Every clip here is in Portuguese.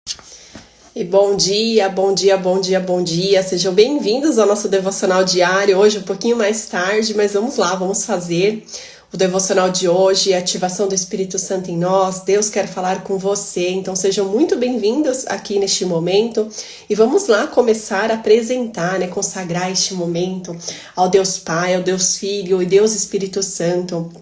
E bom dia, bom dia, bom dia, bom dia. Sejam bem-vindos ao nosso devocional diário. Hoje um pouquinho mais tarde, mas vamos lá, vamos fazer o devocional de hoje, a ativação do Espírito Santo em nós. Deus quer falar com você, então sejam muito bem-vindos aqui neste momento. E vamos lá começar a apresentar, consagrar este momento ao Deus Pai, ao Deus Filho e Deus Espírito Santo,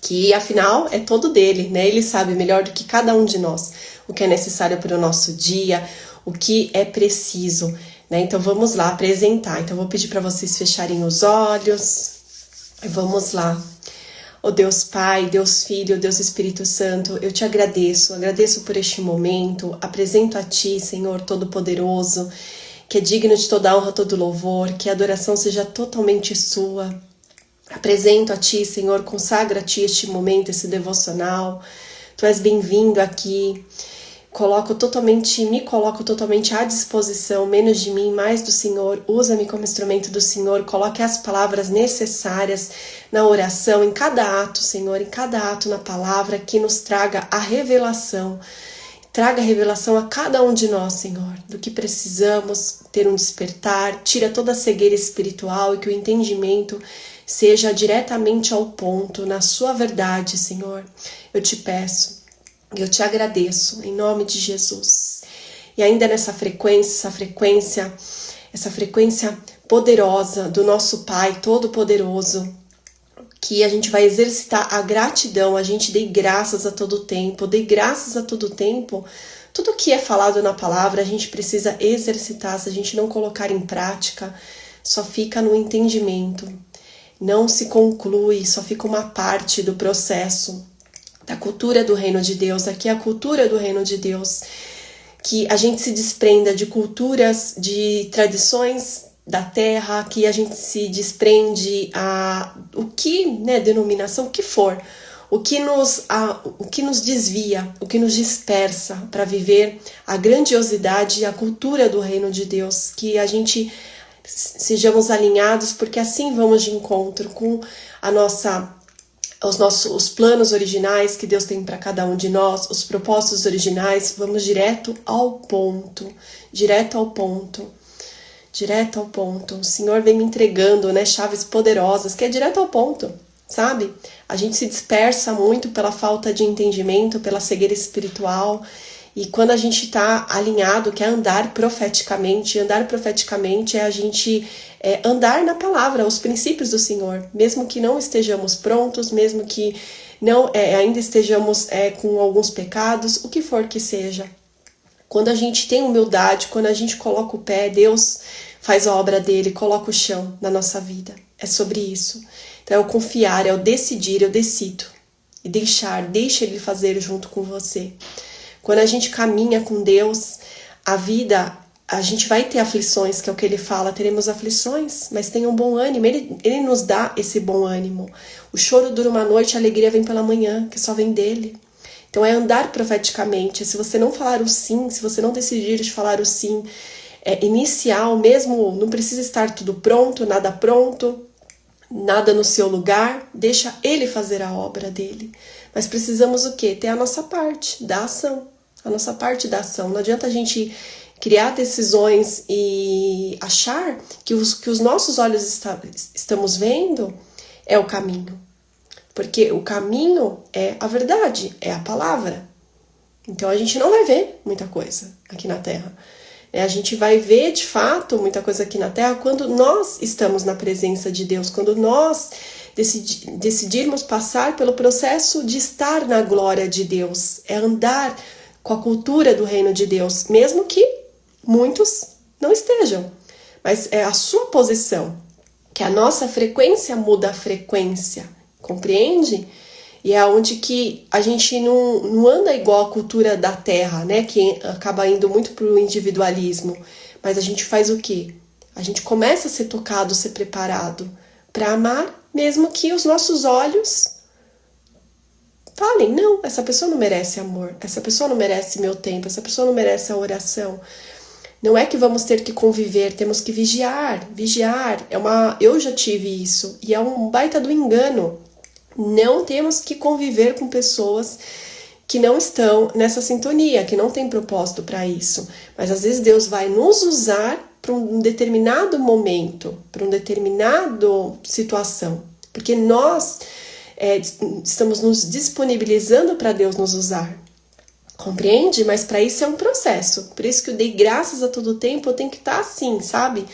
que afinal é todo dele, Ele sabe melhor do que cada um de nós o que é necessário para o nosso dia, o que é preciso, Então vamos lá apresentar. Então vou pedir para vocês fecharem os olhos. Vamos lá. Ó Deus Pai, Deus Filho, Deus Espírito Santo, eu te agradeço por este momento, apresento a Ti, Senhor Todo-Poderoso, que é digno de toda honra, todo louvor, que a adoração seja totalmente sua. Apresento a Ti, Senhor, consagra a Ti este momento, esse devocional. Tu és bem-vindo aqui. Me coloco totalmente à disposição, menos de mim, mais do Senhor. Usa-me como instrumento do Senhor. Coloque as palavras necessárias na oração, em cada ato, Senhor, em cada ato na palavra, que nos traga a revelação. Traga a revelação a cada um de nós, Senhor, do que precisamos ter um despertar. Tira toda a cegueira espiritual e que o entendimento seja diretamente ao ponto, na sua verdade, Senhor. Eu te peço, eu te agradeço, em nome de Jesus. E ainda nessa frequência, essa frequência poderosa do nosso Pai Todo-Poderoso, que a gente vai exercitar a gratidão, a gente dê graças a todo tempo, tudo que é falado na palavra, a gente precisa exercitar. Se a gente não colocar em prática, só fica no entendimento, não se conclui, só fica uma parte do processo da cultura do reino de Deus. Aqui é a cultura do reino de Deus, que a gente se desprenda de culturas, de tradições da terra, que a gente se desprende o que, denominação, o que for, o que nos desvia, o que nos dispersa para viver a grandiosidade e a cultura do reino de Deus, que a gente sejamos alinhados, porque assim vamos de encontro com os planos originais que Deus tem para cada um de nós, os propósitos originais. Vamos direto ao ponto. O Senhor vem me entregando, chaves poderosas, que é direto ao ponto, sabe? A gente se dispersa muito pela falta de entendimento, pela cegueira espiritual, e quando a gente está alinhado, que é andar profeticamente é a gente andar na palavra, os princípios do Senhor, mesmo que não estejamos prontos, mesmo que não ainda estejamos com alguns pecados, o que for que seja. Quando a gente tem humildade, quando a gente coloca o pé, Deus faz a obra dele, coloca o chão na nossa vida. É sobre isso. Então é o confiar, é o decidir, eu decido. E deixa ele fazer junto com você. Quando a gente caminha com Deus, a gente vai ter aflições, que é o que ele fala, teremos aflições, mas tenham bom ânimo, ele nos dá esse bom ânimo. O choro dura uma noite, a alegria vem pela manhã, que só vem dele. Então é andar profeticamente. Se você não falar o sim, se você não decidir de falar o sim inicial, mesmo não precisa estar tudo pronto, nada no seu lugar, deixa ele fazer a obra dele. Mas precisamos o quê? Ter a nossa parte da ação. Não adianta a gente criar decisões e achar que os nossos olhos estamos vendo é o caminho. Porque o caminho é a verdade, é a palavra. Então a gente não vai ver muita coisa aqui na Terra. A gente vai ver, de fato, muita coisa aqui na Terra quando nós estamos na presença de Deus, quando nós decidirmos passar pelo processo de estar na glória de Deus. É andar com a cultura do reino de Deus, mesmo que muitos não estejam. Mas é a sua posição, que a nossa frequência muda a frequência, compreende? E é onde que a gente não anda igual a cultura da terra, que acaba indo muito para o individualismo. Mas a gente faz o quê? A gente começa a ser tocado, ser preparado para amar, mesmo que os nossos olhos falem, não, essa pessoa não merece amor, essa pessoa não merece meu tempo, essa pessoa não merece a oração. Não é que vamos ter que conviver, temos que vigiar. Eu já tive isso, e é um baita do engano. Não temos que conviver com pessoas que não estão nessa sintonia, que não tem propósito para isso. Mas às vezes Deus vai nos usar para um determinado momento, para uma determinada situação. Porque nós estamos nos disponibilizando para Deus nos usar. Compreende? Mas para isso é um processo. Por isso que eu dei graças a todo tempo, eu tenho que estar assim, sabe?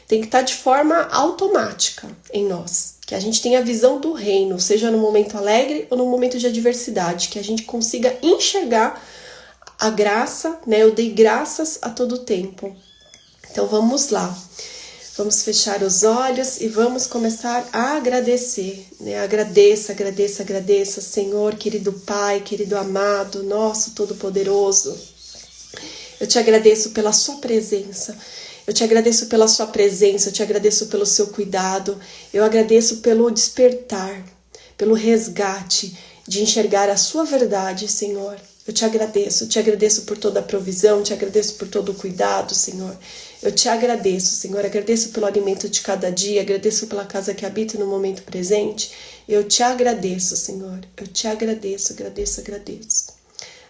Tem que estar de forma automática em nós. Que a gente tenha a visão do reino, seja no momento alegre ou no momento de adversidade. Que a gente consiga enxergar a graça, né? Eu dei graças a todo tempo. Então vamos lá. Vamos fechar os olhos e vamos começar a agradecer, né? Agradeça, agradeça, agradeça, Senhor, querido Pai, querido amado, nosso Todo-Poderoso. Eu te agradeço pela sua presença. Eu te agradeço pela sua presença, eu te agradeço pelo seu cuidado, eu agradeço pelo despertar, pelo resgate de enxergar a sua verdade, Senhor. Eu te agradeço por toda a provisão, te agradeço por todo o cuidado, Senhor. Eu te agradeço, Senhor, agradeço pelo alimento de cada dia, agradeço pela casa que habito no momento presente. Eu te agradeço, Senhor, eu te agradeço.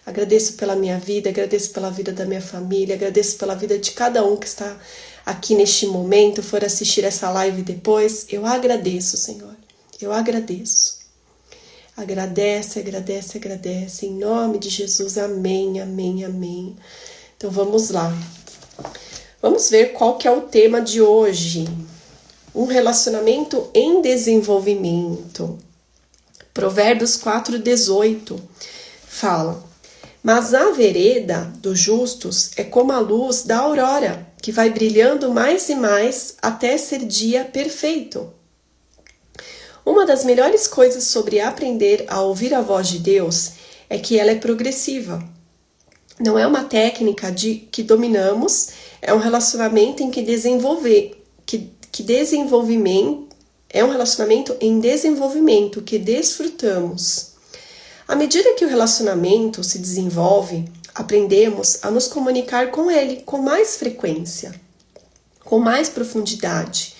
Agradeço pela minha vida, agradeço pela vida da minha família, agradeço pela vida de cada um que está aqui neste momento, for assistir essa live depois. Eu agradeço, Senhor, eu agradeço. Agradece, agradece, agradece, em nome de Jesus, amém, amém, amém. Então vamos lá. Vamos ver qual que é o tema de hoje. Um relacionamento em desenvolvimento. Provérbios 4:18 fala: mas a vereda dos justos é como a luz da aurora, que vai brilhando mais e mais até ser dia perfeito. Uma das melhores coisas sobre aprender a ouvir a voz de Deus é que ela é progressiva. Não é uma técnica que dominamos, é um relacionamento em é um relacionamento em desenvolvimento que desfrutamos. À medida que o relacionamento se desenvolve, aprendemos a nos comunicar com ele com mais frequência, com mais profundidade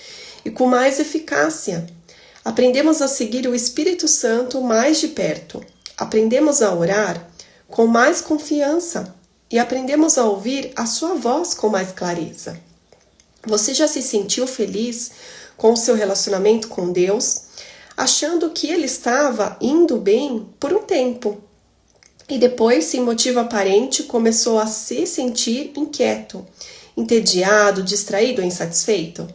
e com mais eficácia. Aprendemos a seguir o Espírito Santo mais de perto. Aprendemos a orar com mais confiança e aprendemos a ouvir a sua voz com mais clareza. Você já se sentiu feliz com o seu relacionamento com Deus, achando que ele estava indo bem por um tempo e depois, sem motivo aparente, começou a se sentir inquieto, entediado, distraído ou insatisfeito?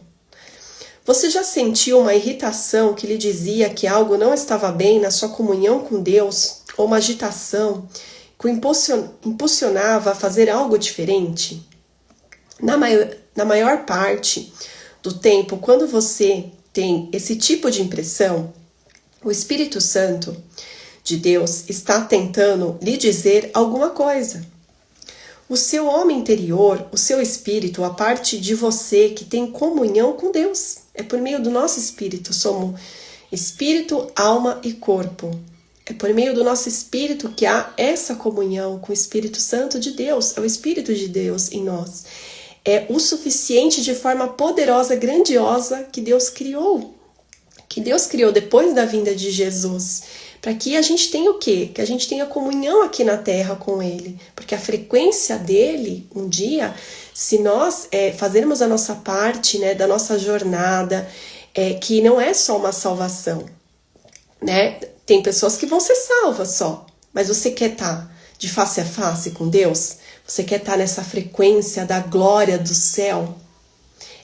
Você já sentiu uma irritação que lhe dizia que algo não estava bem na sua comunhão com Deus, ou uma agitação que o impulsionava a fazer algo diferente? Na maior parte do tempo, quando você tem esse tipo de impressão, o Espírito Santo de Deus está tentando lhe dizer alguma coisa. O seu homem interior, o seu espírito, a parte de você que tem comunhão com Deus. É por meio do nosso espírito, somos espírito, alma e corpo. É por meio do nosso espírito que há essa comunhão com o Espírito Santo de Deus, é o Espírito de Deus em nós. É o suficiente de forma poderosa, grandiosa que Deus criou. Que Deus criou depois da vinda de Jesus. Para que a gente tenha o quê? Que a gente tenha comunhão aqui na terra com Ele. Porque a frequência dele, um dia, se nós fazermos a nossa parte, né, da nossa jornada, que não é só uma salvação, né? Tem pessoas que vão ser salvas só, mas você quer estar de face a face com Deus? Você quer estar nessa frequência da glória do céu?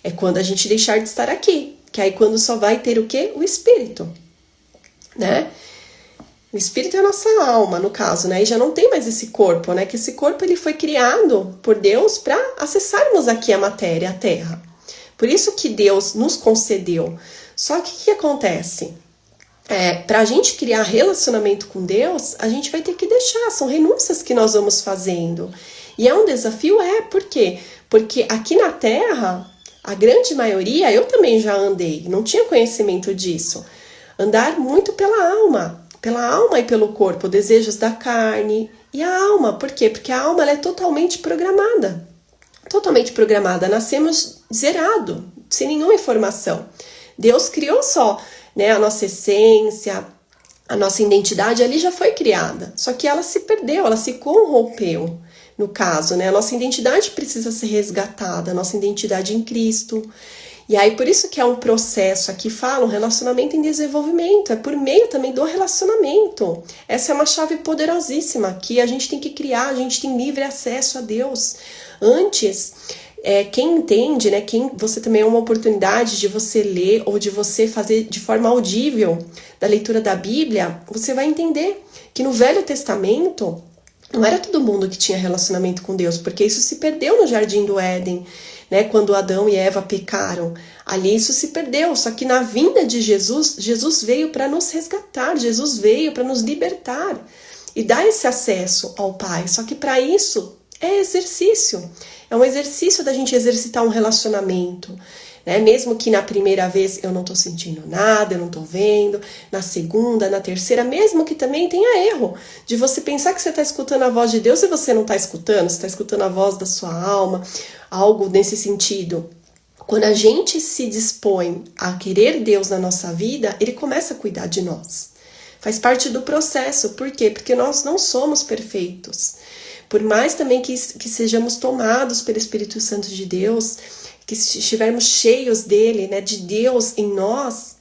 É quando a gente deixar de estar aqui, que aí quando só vai ter o quê? O Espírito, né? O Espírito é a nossa alma, no caso, né? E já não tem mais esse corpo, né? Que esse corpo ele foi criado por Deus para acessarmos aqui a matéria, a terra. Por isso que Deus nos concedeu. Só que o que acontece? Para a gente criar relacionamento com Deus, a gente vai ter que deixar, são renúncias que nós vamos fazendo. E é um desafio, por quê? Porque aqui na Terra, a grande maioria, eu também já andei, não tinha conhecimento disso. Andar muito pela alma e pelo corpo, desejos da carne e a alma. Por quê? Porque a alma ela é totalmente programada. Nascemos zerado, sem nenhuma informação. Deus criou só, né, a nossa essência, A nossa identidade ali já foi criada, só que ela se perdeu, ela se corrompeu, no caso, né? A nossa identidade precisa ser resgatada, a nossa identidade em Cristo. E aí, por isso que é um processo, aqui fala, um relacionamento em desenvolvimento, é por meio também do relacionamento. Essa é uma chave poderosíssima que a gente tem que criar, a gente tem livre acesso a Deus. Antes, quem entende, né, você também é uma oportunidade de você ler ou de você fazer de forma audível da leitura da Bíblia, você vai entender que no Velho Testamento não era todo mundo que tinha relacionamento com Deus, porque isso se perdeu no Jardim do Éden, né, quando Adão e Eva pecaram. Ali isso se perdeu, só que na vinda de Jesus, Jesus veio para nos resgatar, Jesus veio para nos libertar e dar esse acesso ao Pai. Só que para isso é exercício, é um exercício da gente exercitar um relacionamento, né? Mesmo que na primeira vez eu não estou sentindo nada, eu não estou vendo, na segunda, na terceira, mesmo que também tenha erro, de você pensar que você está escutando a voz de Deus e você não está escutando, você está escutando a voz da sua alma, algo nesse sentido. Quando a gente se dispõe a querer Deus na nossa vida, Ele começa a cuidar de nós. Faz parte do processo. Por quê? Porque nós não somos perfeitos. Por mais também que sejamos tomados pelo Espírito Santo de Deus, que estivermos cheios dele, né, de Deus em nós,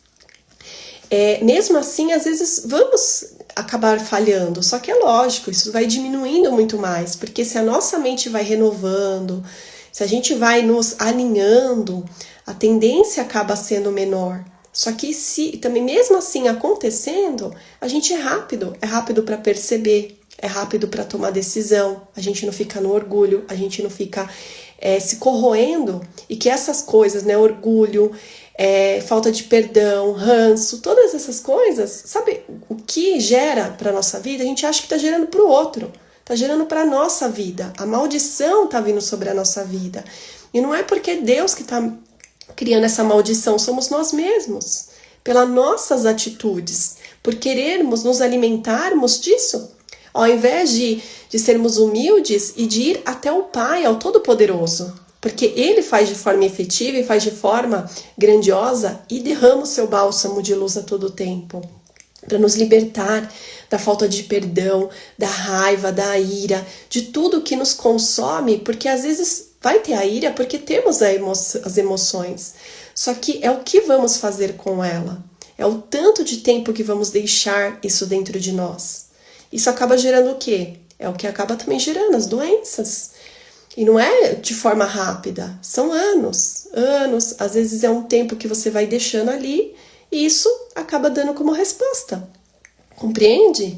mesmo assim, às vezes vamos acabar falhando. Só que é lógico, isso vai diminuindo muito mais, porque se a nossa mente vai renovando, se a gente vai nos alinhando, a tendência acaba sendo menor. Só que se também mesmo assim acontecendo, a gente é rápido para perceber, é rápido para tomar decisão, a gente não fica no orgulho, a gente não fica se corroendo, e que essas coisas, né, orgulho, falta de perdão, ranço, todas essas coisas, sabe o que gera para nossa vida? A gente acha que está gerando para o outro, está gerando para a nossa vida, a maldição está vindo sobre a nossa vida, e não é porque é Deus que está criando essa maldição, somos nós mesmos, pelas nossas atitudes, por querermos nos alimentarmos disso, ao invés de sermos humildes e de ir até o Pai, ao Todo-Poderoso, porque Ele faz de forma efetiva e faz de forma grandiosa e derrama o seu bálsamo de luz a todo tempo, para nos libertar da falta de perdão, da raiva, da ira, de tudo que nos consome, porque às vezes vai ter a ira porque temos as emoções, só que é o que vamos fazer com ela, é o tanto de tempo que vamos deixar isso dentro de nós. Isso acaba gerando o quê? É o que acaba também gerando as doenças. E não é de forma rápida, são anos, às vezes é um tempo que você vai deixando ali e isso acaba dando como resposta. Compreende?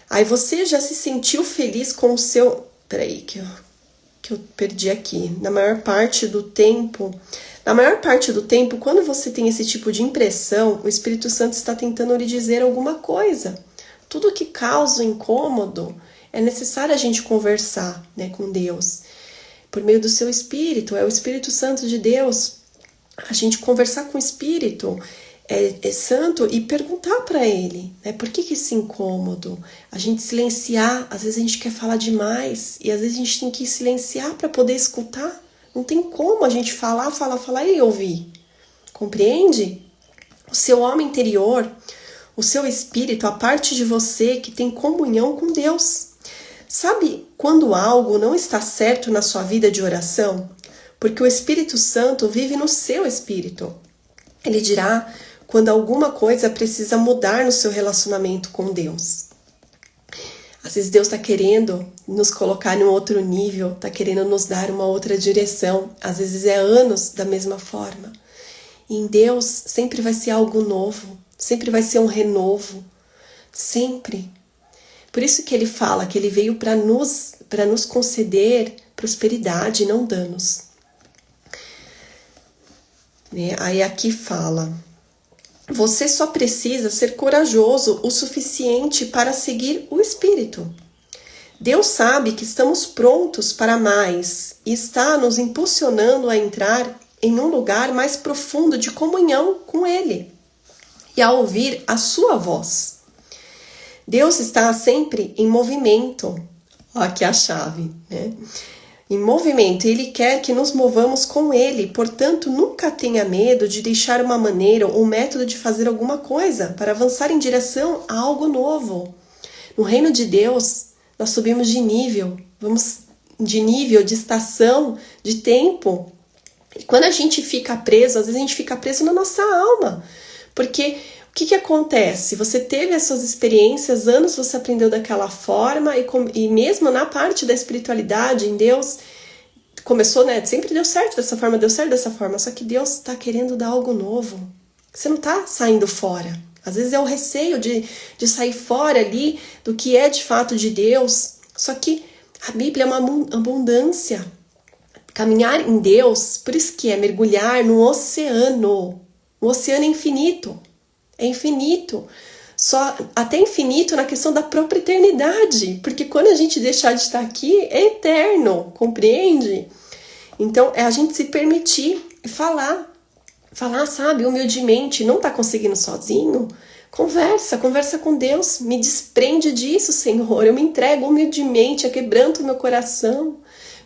Aí você já se sentiu feliz com o seu... Peraí, que eu perdi aqui. Na maior parte do tempo, quando você tem esse tipo de impressão, o Espírito Santo está tentando lhe dizer alguma coisa. Tudo que causa incômodo, é necessário a gente conversar, né, com Deus. Por meio do seu Espírito, é o Espírito Santo de Deus. A gente conversar com o Espírito Santo e perguntar para Ele, né, por que esse incômodo? A gente silenciar, às vezes a gente quer falar demais e às vezes a gente tem que silenciar para poder escutar. Não tem como a gente falar e ouvir. Compreende? O seu homem interior, o seu espírito, a parte de você que tem comunhão com Deus. Sabe quando algo não está certo na sua vida de oração? Porque o Espírito Santo vive no seu espírito. Ele dirá quando alguma coisa precisa mudar no seu relacionamento com Deus. Às vezes Deus está querendo nos colocar em um outro nível, está querendo nos dar uma outra direção. Às vezes é anos da mesma forma. E em Deus sempre vai ser algo novo. Sempre vai ser um renovo, sempre. Por isso que ele fala que ele veio para nos conceder prosperidade, não danos. Aí aqui fala, você só precisa ser corajoso o suficiente para seguir o Espírito. Deus sabe que estamos prontos para mais e está nos impulsionando a entrar em um lugar mais profundo de comunhão com Ele. E a ouvir a sua voz. Deus está sempre em movimento. Olha aqui a chave, né? em movimento. Ele quer que nos movamos com Ele. Portanto, nunca tenha medo de deixar uma maneira ou um método de fazer alguma coisa para avançar em direção a algo novo. No reino de Deus, nós subimos de nível. Vamos de nível, de estação, de tempo. E quando a gente fica preso, às vezes a gente fica preso na nossa alma. Porque o que acontece? Você teve as suas experiências, anos você aprendeu daquela forma, e mesmo na parte da espiritualidade, em Deus, começou, né? Sempre deu certo dessa forma, só que Deus está querendo dar algo novo. Você não está saindo fora. Às vezes é o receio de sair fora ali do que é de fato de Deus. Só que a Bíblia é uma abundância. Caminhar em Deus, por isso que é mergulhar no oceano. O oceano é infinito. É infinito. Só até infinito na questão da própria eternidade. Porque quando a gente deixar de estar aqui, é eterno. Compreende? Então, é a gente se permitir falar. Falar, sabe, humildemente. Não tá conseguindo sozinho? Conversa com Deus. Me desprende disso, Senhor. Eu me entrego humildemente, eu quebranto o meu coração.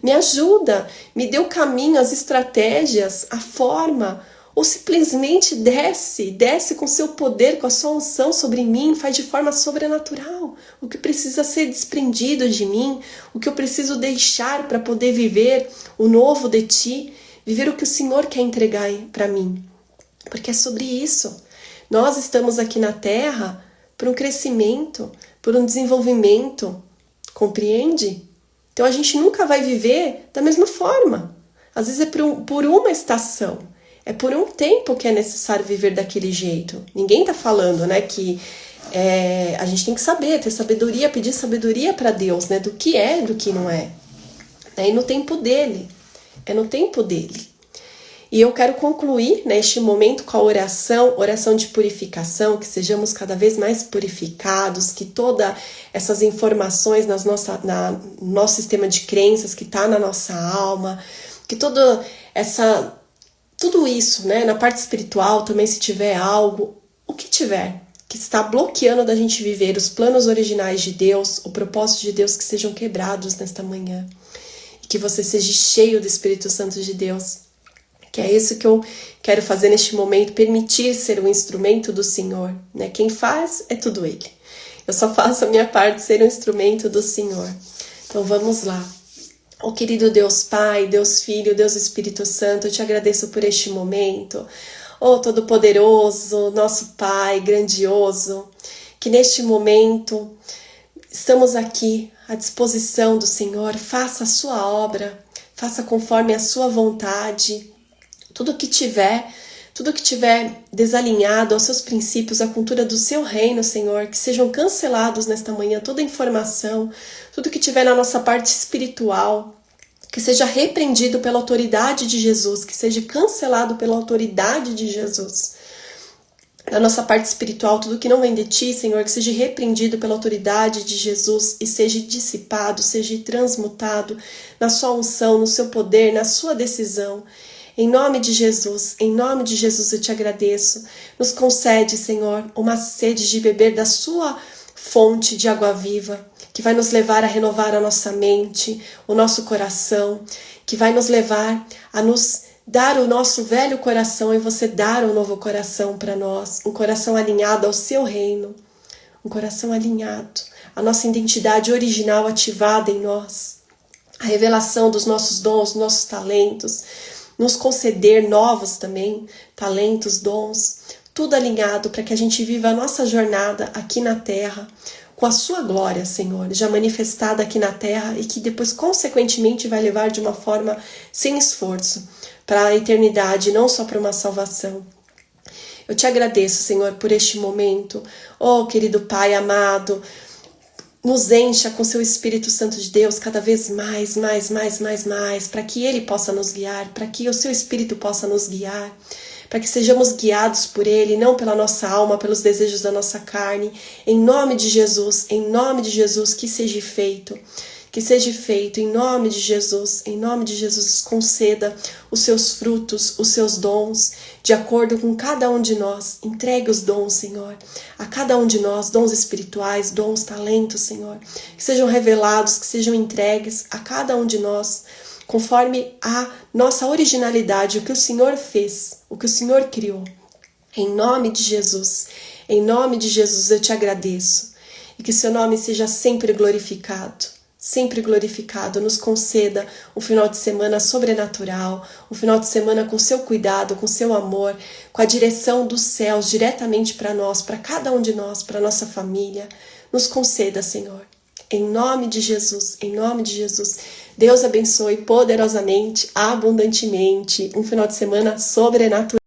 Me ajuda. Me dê o caminho, as estratégias, a forma. Ou simplesmente desce com seu poder, com a sua unção sobre mim, faz de forma sobrenatural. O que precisa ser desprendido de mim, o que eu preciso deixar para poder viver o novo de ti, viver o que o Senhor quer entregar para mim. Porque é sobre isso. Nós estamos aqui na Terra por um crescimento, por um desenvolvimento. Compreende? Então a gente nunca vai viver da mesma forma. Às vezes é por uma estação. É por um tempo que é necessário viver daquele jeito. Ninguém está falando, né, que a gente tem que saber, ter sabedoria, pedir sabedoria para Deus, né, do que é e do que não é. E no tempo dele. É no tempo dele. E eu quero concluir neste momento com a oração de purificação, que sejamos cada vez mais purificados, que todas essas informações no nosso sistema de crenças que está na nossa alma, que tudo isso, né, na parte espiritual também, se tiver algo, o que tiver, que está bloqueando da gente viver os planos originais de Deus, o propósito de Deus, que sejam quebrados nesta manhã. E que você seja cheio do Espírito Santo de Deus. Que é isso que eu quero fazer neste momento, permitir ser um instrumento do Senhor, né? Quem faz é tudo Ele. Eu só faço a minha parte, ser um instrumento do Senhor. Então vamos lá. Oh, querido Deus Pai, Deus Filho, Deus Espírito Santo, eu te agradeço por este momento. Oh, Todo-Poderoso, nosso Pai, grandioso, que neste momento estamos aqui à disposição do Senhor. Faça a sua obra, faça conforme a sua vontade. Tudo que tiver desalinhado aos seus princípios, à cultura do seu reino, Senhor, que sejam cancelados nesta manhã, toda informação, tudo que tiver na nossa parte espiritual, que seja repreendido pela autoridade de Jesus, que seja cancelado pela autoridade de Jesus. Na nossa parte espiritual, tudo que não vem de ti, Senhor, que seja repreendido pela autoridade de Jesus e seja dissipado, seja transmutado na sua unção, no seu poder, na sua decisão. Em nome de Jesus eu te agradeço. Nos concede, Senhor, uma sede de beber da sua fonte de água viva, que vai nos levar a renovar a nossa mente, o nosso coração, que vai nos levar a nos dar o nosso velho coração e você dar um novo coração para nós, um coração alinhado ao seu reino, um coração alinhado, a nossa identidade original ativada em nós, a revelação dos nossos dons, nossos talentos, nos conceder novos também, talentos, dons, tudo alinhado para que a gente viva a nossa jornada aqui na Terra, com a sua glória, Senhor, já manifestada aqui na Terra e que depois, consequentemente, vai levar de uma forma sem esforço para a eternidade, não só para uma salvação. Eu te agradeço, Senhor, por este momento. Oh, querido Pai amado, nos encha com seu Espírito Santo de Deus cada vez mais, para que Ele possa nos guiar, para que o seu Espírito possa nos guiar, para que sejamos guiados por Ele, não pela nossa alma, pelos desejos da nossa carne. Em nome de Jesus, que seja feito. Que seja feito em nome de Jesus, conceda os seus frutos, os seus dons, de acordo com cada um de nós. Entregue os dons, Senhor, a cada um de nós, dons espirituais, dons, talentos, Senhor, que sejam revelados, que sejam entregues a cada um de nós, conforme a nossa originalidade, o que o Senhor fez, o que o Senhor criou. Em nome de Jesus eu te agradeço. E que seu nome seja sempre glorificado. Sempre glorificado. Nos conceda um final de semana sobrenatural, um final de semana com seu cuidado, com seu amor, com a direção dos céus diretamente para nós, para cada um de nós, para nossa família. Nos conceda, Senhor. Em nome de Jesus, em nome de Jesus. Deus abençoe poderosamente, abundantemente, um final de semana sobrenatural.